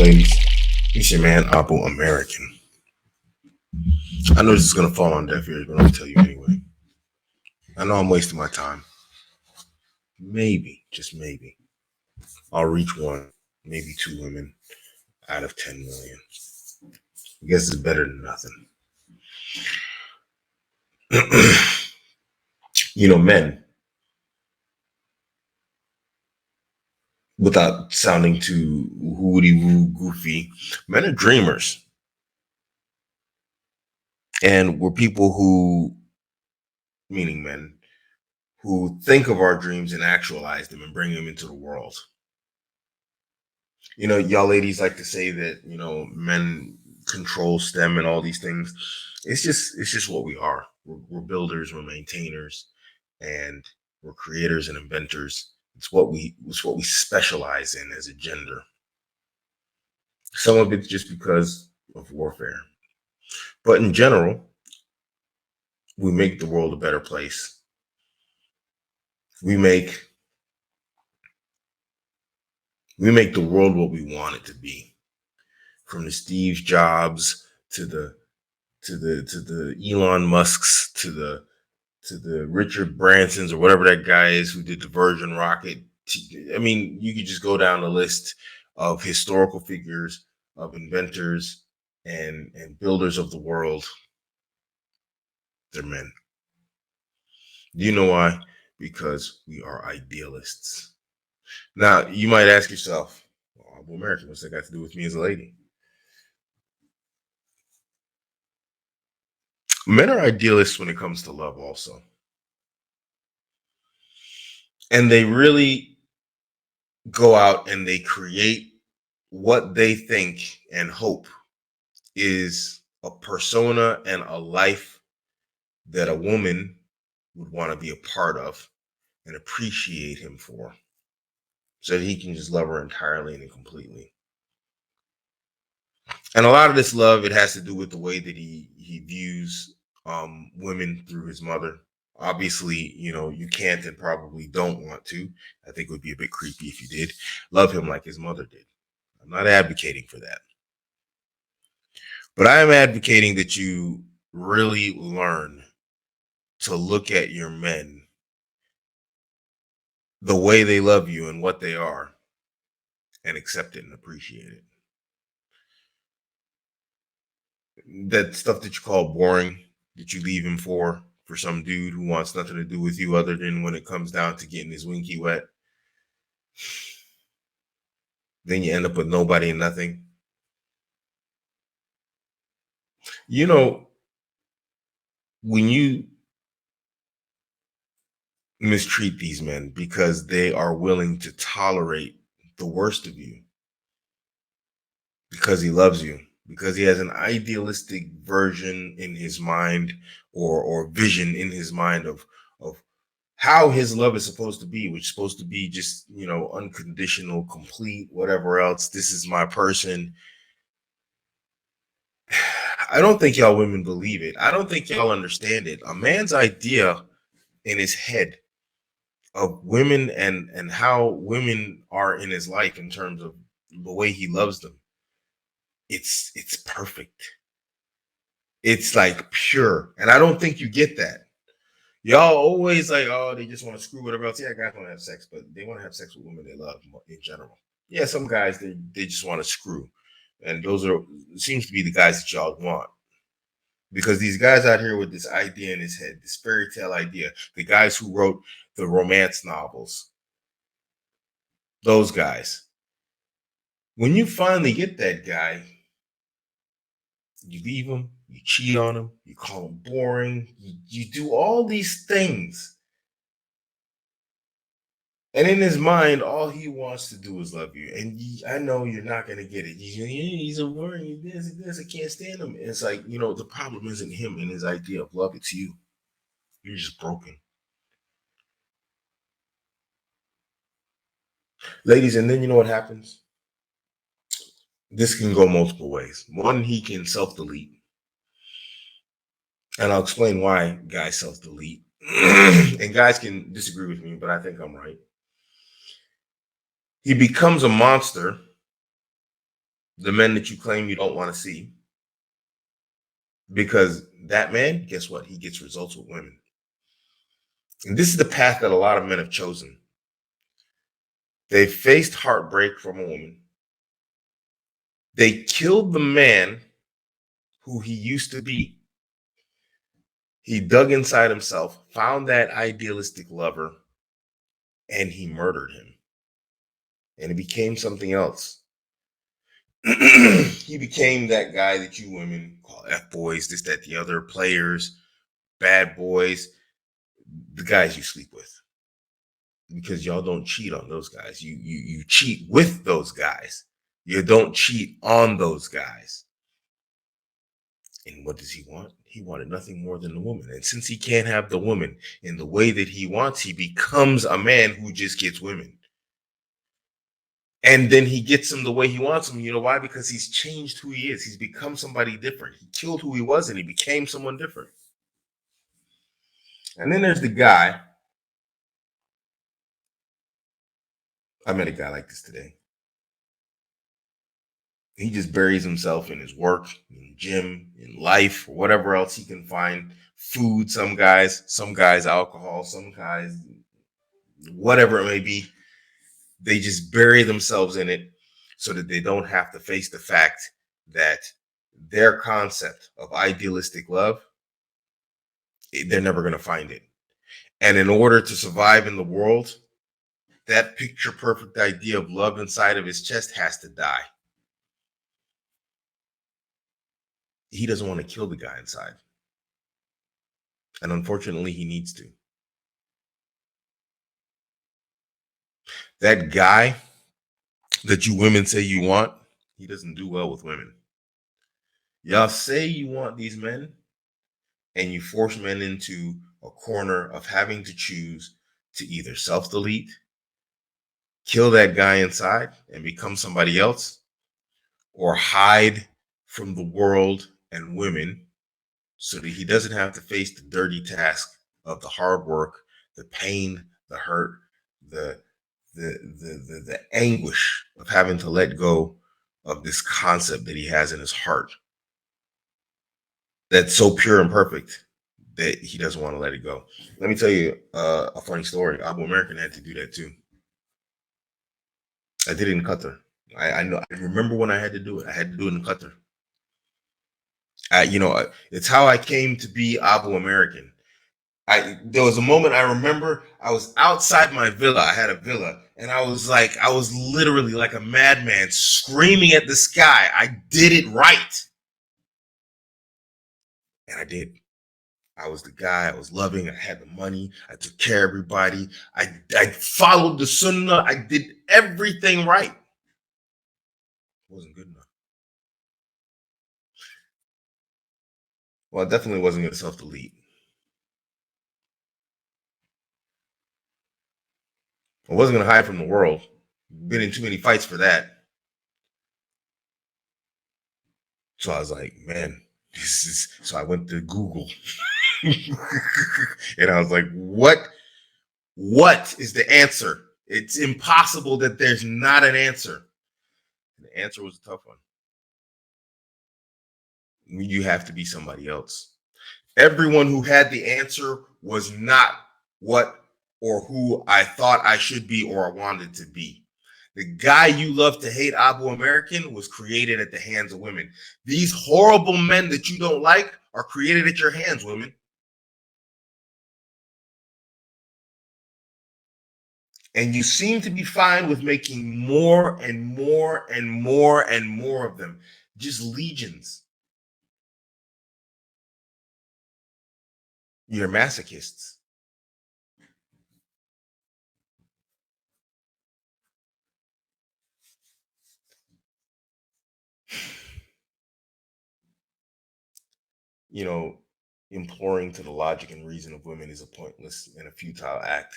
ladies? It's your man, Abuamerican. I know this is going to fall on deaf ears, but I'm going to tell you anyway. I know I'm wasting my time. Maybe, just maybe, I'll reach one, maybe two women out of 10 million. I guess it's better than nothing. Men, without sounding too hooty woo goofy, men are dreamers. And we're people who, meaning men, who think of our dreams and actualize them and bring them into the world. Y'all ladies like to say that, men control STEM and all these things. It's just what we are. We're builders, we're maintainers, and we're creators and inventors. It's what we specialize in as a gender. Some of it's just because of warfare. But in general, we make the world a better place. We make the world what we want it to be. From the Steve Jobs to the Elon Musks to the Richard Bransons or whatever that guy is who did the Virgin rocket. I mean, you could just go down the list of historical figures, of inventors and builders of the world. They're men. Do you know why? Because we are idealists. Now, you might ask yourself, well, I'm American. What's that got to do with me as a lady? Men are idealists when it comes to love also. And they really go out and they create what they think and hope is a persona and a life that a woman would want to be a part of and appreciate him for, so that he can just love her entirely and completely. And a lot of this love, it has to do with the way that he views women through his mother. Obviously, you can't and probably don't want to. I think it would be a bit creepy if you did love him like his mother did. I'm not advocating for that. But I am advocating that you really learn to look at your men the way they love you and what they are and accept it and appreciate it. That stuff that you call boring, that you leave him for some dude who wants nothing to do with you other than when it comes down to getting his winky wet, then you end up with nobody and nothing. When you mistreat these men because they are willing to tolerate the worst of you because he loves you, because he has an idealistic version in his mind or vision in his mind of how his love is supposed to be, which is supposed to be just, unconditional, complete, whatever else. This is my person. I don't think y'all women believe it. I don't think y'all understand it. A man's idea in his head of women and how women are in his life in terms of the way he loves them, it's perfect. It's like pure. And I don't think you get that. Y'all always like, oh, they just want to screw whatever else. Yeah, guys want to have sex, but they want to have sex with women they love in general. Yeah, some guys they just want to screw. And those seems to be the guys that y'all want. Because these guys out here with this idea in his head, this fairy tale idea, the guys who wrote the romance novels, those guys. When you finally get that guy, you leave him, you cheat on him, you call him boring, you do all these things. And in his mind, all he wants to do is love you. And I know you're not going to get it. He's a boring, this, I can't stand him. It's like, the problem isn't him and his idea of love, it's you. You're just broken. Ladies, and then you know what happens? This can go multiple ways. One, he can self-delete. And I'll explain why guys self-delete. And guys can disagree with me, but I think I'm right. He becomes a monster the men that you claim you don't want to see, because that man, guess what? He gets results with women. And this is the path that a lot of men have chosen. They faced heartbreak from a woman. They killed the man who he used to be. He dug inside himself, found that idealistic lover, and he murdered him. And he became something else. He became that guy that you women call F boys, this, that, the other, players, bad boys, the guys you sleep with. Because y'all don't cheat on those guys. You cheat with those guys. You don't cheat on those guys. And what does he want? He wanted nothing more than the woman. And since he can't have the woman in the way that he wants, he becomes a man who just gets women. And then he gets them the way he wants them. You know why? Because he's changed who he is. He's become somebody different. He killed who he was and he became someone different. And then there's the guy. I met a guy like this today. He just buries himself in his work, in gym, in life, or whatever else he can find. Food, some guys alcohol, some guys whatever it may be. They just bury themselves in it so that they don't have to face the fact that their concept of idealistic love, they're never going to find it. And in order to survive in the world, that picture perfect idea of love inside of his chest has to die. He doesn't want to kill the guy inside. And unfortunately, he needs to. That guy that you women say you want, he doesn't do well with women. Y'all say you want these men, and you force men into a corner of having to choose to either self-delete, kill that guy inside and become somebody else, or hide from the world and women so that he doesn't have to face the dirty task of the hard work, the pain, the hurt, the anguish of having to let go of this concept that he has in his heart that's so pure and perfect that he doesn't want to let it go. Let me tell you a funny story. Abuamerican had to do that too. I did it in Qatar. I know. I remember when I had to do it. I had to do it in Qatar. It's how I came to be Abuamerican. There was a moment I remember I was outside my villa. I had a villa, and I was literally like a madman screaming at the sky. I did it right. And I did. I was the guy. I was loving. I had the money. I took care of everybody. I followed the sunnah. I did everything right. It wasn't good enough. Well, I definitely wasn't going to self-delete. I wasn't going to hide from the world. Been in too many fights for that. So I was like, man, this is. So I went to Google, and I was like, what is the answer? It's impossible that there's not an answer. The answer was a tough one. You have to be somebody else. Everyone who had the answer was not what or who I thought I should be or I wanted to be. The guy you love to hate, Abuamerican, was created at the hands of women. These horrible men that you don't like are created at your hands, women. And you seem to be fine with making more and more and more and more of them. Just legions. You're masochists. You know, imploring to the logic and reason of women is a pointless and a futile act.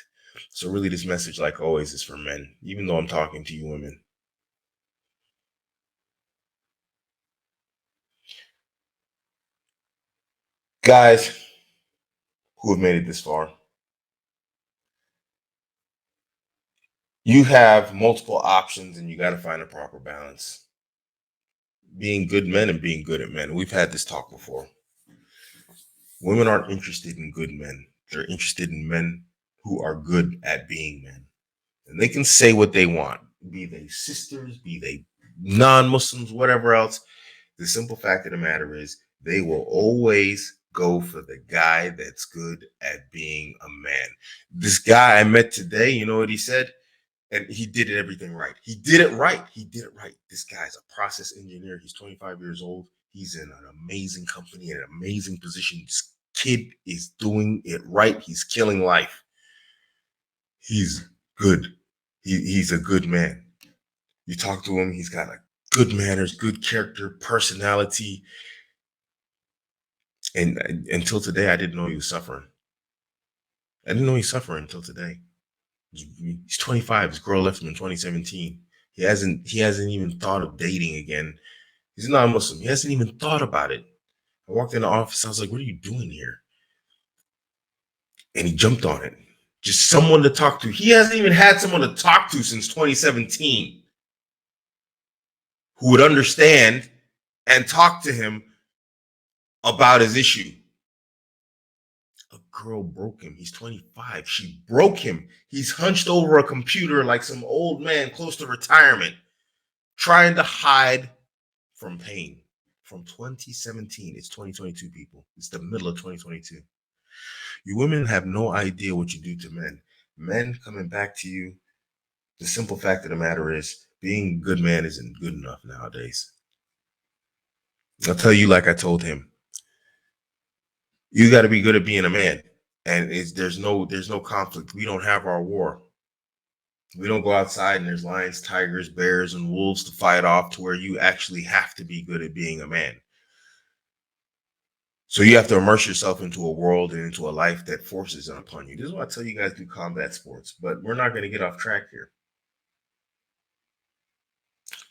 So really this message, like always, is for men, even though I'm talking to you women. Guys who have made it this far, you have multiple options and you got to find a proper balance. being good men and being good at men. We've had this talk before. Women aren't interested in good men. They're interested in men who are good at being men. And they can say what they want, be they sisters, be they non-Muslims, whatever else. The simple fact of the matter is they will always go for the guy that's good at being a man. This guy I met today, you know what he said? And he did everything right. He did it right. He did it right. This guy's a process engineer. He's 25 years old. He's in an amazing company, an amazing position. This kid is doing it right. He's killing life. He's good. He's a good man. You talk to him, he's got a good manners, good character, personality. And until today, I didn't know he was suffering. I didn't know he's suffering until today. He's 25. His girl left him in 2017. He hasn't even thought of dating again. He's not Muslim. He hasn't even thought about it. I walked in the office. I was like, "What are you doing here?" And he jumped on it. Just someone to talk to. He hasn't even had someone to talk to since 2017 who would understand and talk to him about his issue. A girl broke him. He's 25. She broke him. He's hunched over a computer like some old man close to retirement, trying to hide from pain. From 2017, it's 2022, people. It's the middle of 2022. You women have no idea what you do to men. Men coming back to you. The simple fact of the matter is, being a good man isn't good enough nowadays. I'll tell you, like I told him, you got to be good at being a man, and there's no conflict. We don't have our war. We don't go outside and there's lions, tigers, bears, and wolves to fight off to where you actually have to be good at being a man. So you have to immerse yourself into a world and into a life that forces it upon you. This is why I tell you guys do combat sports, but we're not going to get off track here.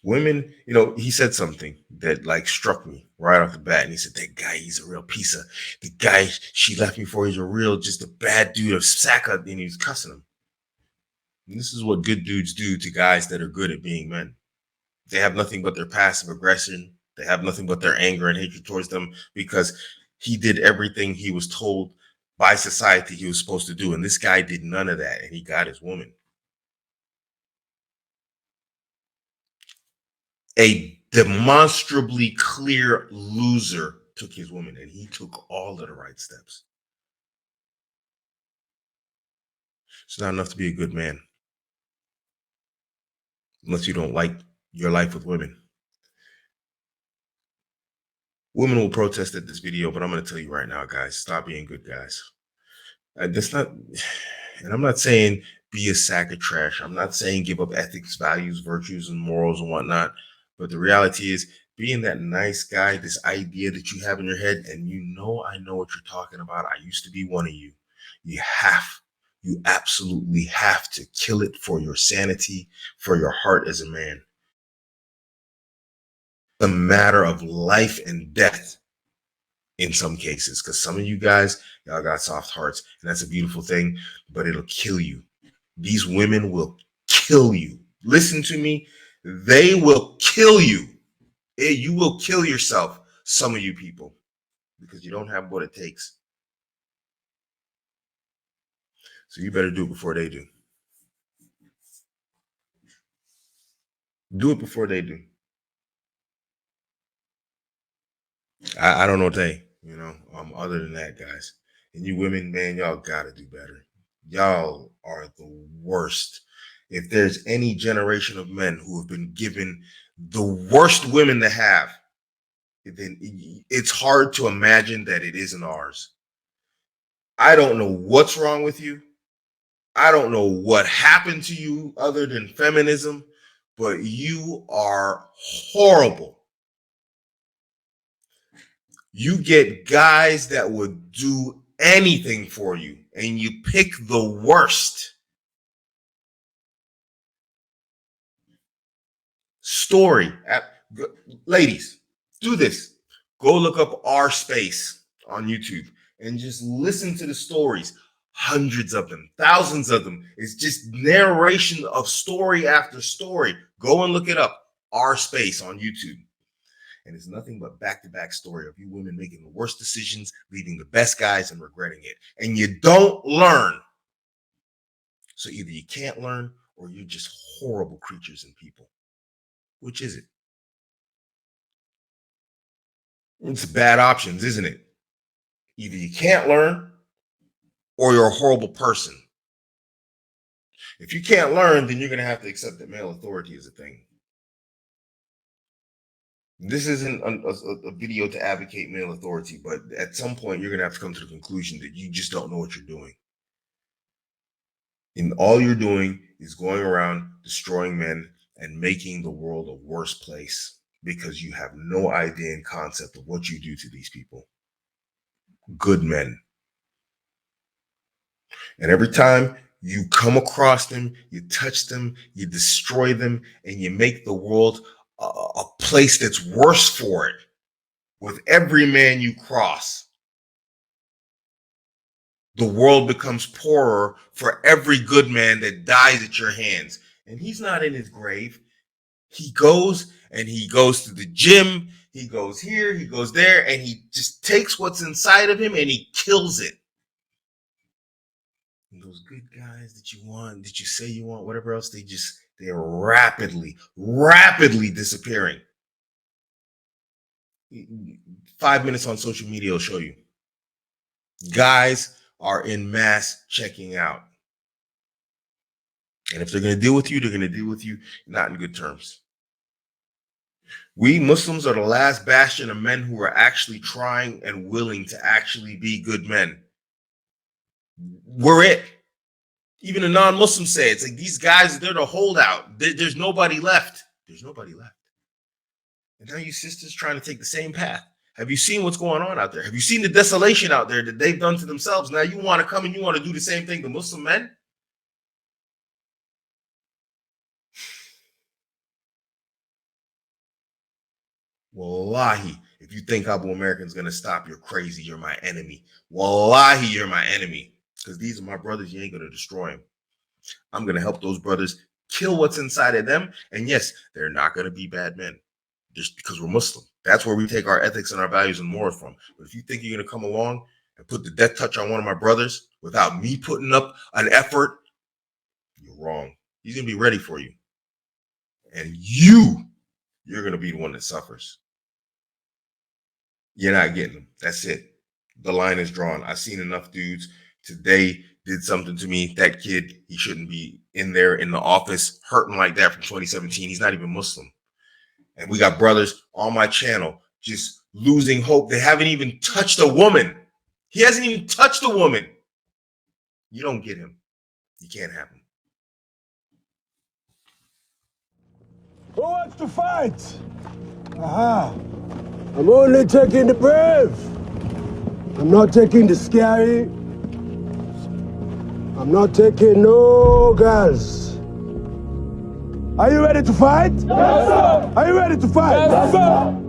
Women, he said something that like struck me right off the bat. And he said, that guy, he's a real piece of the guy she left me for. He's a real, just a bad dude of sack up. And he's cussing him. And this is what good dudes do to guys that are good at being men. They have nothing but their passive aggression. They have nothing but their anger and hatred towards them because he did everything he was told by society he was supposed to do. And this guy did none of that. And he got his woman. A demonstrably clear loser took his woman, and he took all of the right steps. It's not enough to be a good man unless you don't like your life with women. Women will protest at this video, but I'm going to tell you right now, guys, stop being good guys. That's not, and I'm not saying be a sack of trash. I'm not saying give up ethics, values, virtues, and morals and whatnot. But the reality is, being that nice guy, this idea that you have in your head, and I know what you're talking about. I used to be one of you. You absolutely have to kill it for your sanity, for your heart as a man. A matter of life and death in some cases, because some of you guys, y'all got soft hearts, and that's a beautiful thing, but it'll kill you. These women will kill you. Listen to me. They will kill you. You will kill yourself, some of you people, because you don't have what it takes. So you better do it before they do. Do it before they do. I don't know other than that, guys. And you women, man, y'all gotta do better. Y'all are the worst. If there's any generation of men who have been given the worst women to have, then it's hard to imagine that it isn't ours. I don't know what's wrong with you. I don't know what happened to you other than feminism, but you are horrible. You get guys that would do anything for you, and you pick the worst. Story. Ladies, do this. Go look up Our Space on YouTube and just listen to the stories. Hundreds of them, thousands of them. It's just narration of story after story. Go and look it up. Our Space on YouTube. And it's nothing but back-to-back story of you women making the worst decisions, leaving the best guys and regretting it. And you don't learn. So either you can't learn or you're just horrible creatures and people. Which is it? It's bad options, isn't it? Either you can't learn or you're a horrible person. If you can't learn, then you're going to have to accept that male authority is a thing. This isn't a video to advocate male authority, but at some point you're going to have to come to the conclusion that you just don't know what you're doing. And all you're doing is going around destroying men and making the world a worse place because you have no idea and concept of what you do to these people. Good men. And every time you come across them, you touch them, you destroy them, and you make the world a place that's worse for it with every man you cross. The world becomes poorer for every good man that dies at your hands. And he's not in his grave. He goes to the gym. He goes here, he goes there, and he just takes what's inside of him and he kills it. And those good guys that you want, that you say you want, whatever else, they're rapidly disappearing. 5 minutes on social media will show you. Guys are in mass checking out. And if they're going to deal with you, they're going to deal with you not in good terms. We Muslims are the last bastion of men who are actually trying and willing to actually be good men. We're it. Even the non-Muslims say it's like these guys, they're the holdout. There's nobody left. There's nobody left. And now you sisters trying to take the same path. Have you seen what's going on out there? Have you seen the desolation out there that they've done to themselves? Now you want to come and you want to do the same thing to Muslim men? Wallahi, if you think Abuamerican is going to stop, you're crazy. You're my enemy. Wallahi, you're my enemy. Because these are my brothers. You ain't going to destroy them. I'm going to help those brothers kill what's inside of them. And yes, they're not going to be bad men just because we're Muslim. That's where we take our ethics and our values and morals from. But if you think you're going to come along and put the death touch on one of my brothers without me putting up an effort, you're wrong. He's going to be ready for you. And you're going to be the one that suffers. You're not getting them. That's it. The line is drawn. I've seen enough dudes today did something to me. That kid, he shouldn't be in there in the office hurting like that from 2017. He's not even Muslim. And we got brothers on my channel just losing hope. They haven't even touched a woman. He hasn't even touched a woman. You don't get him. You can't have him. Who wants to fight? Aha. I'm only taking the brave. I'm not taking the scary. I'm not taking no girls. Are you ready to fight? Yes, sir. Are you ready to fight? Yes, sir.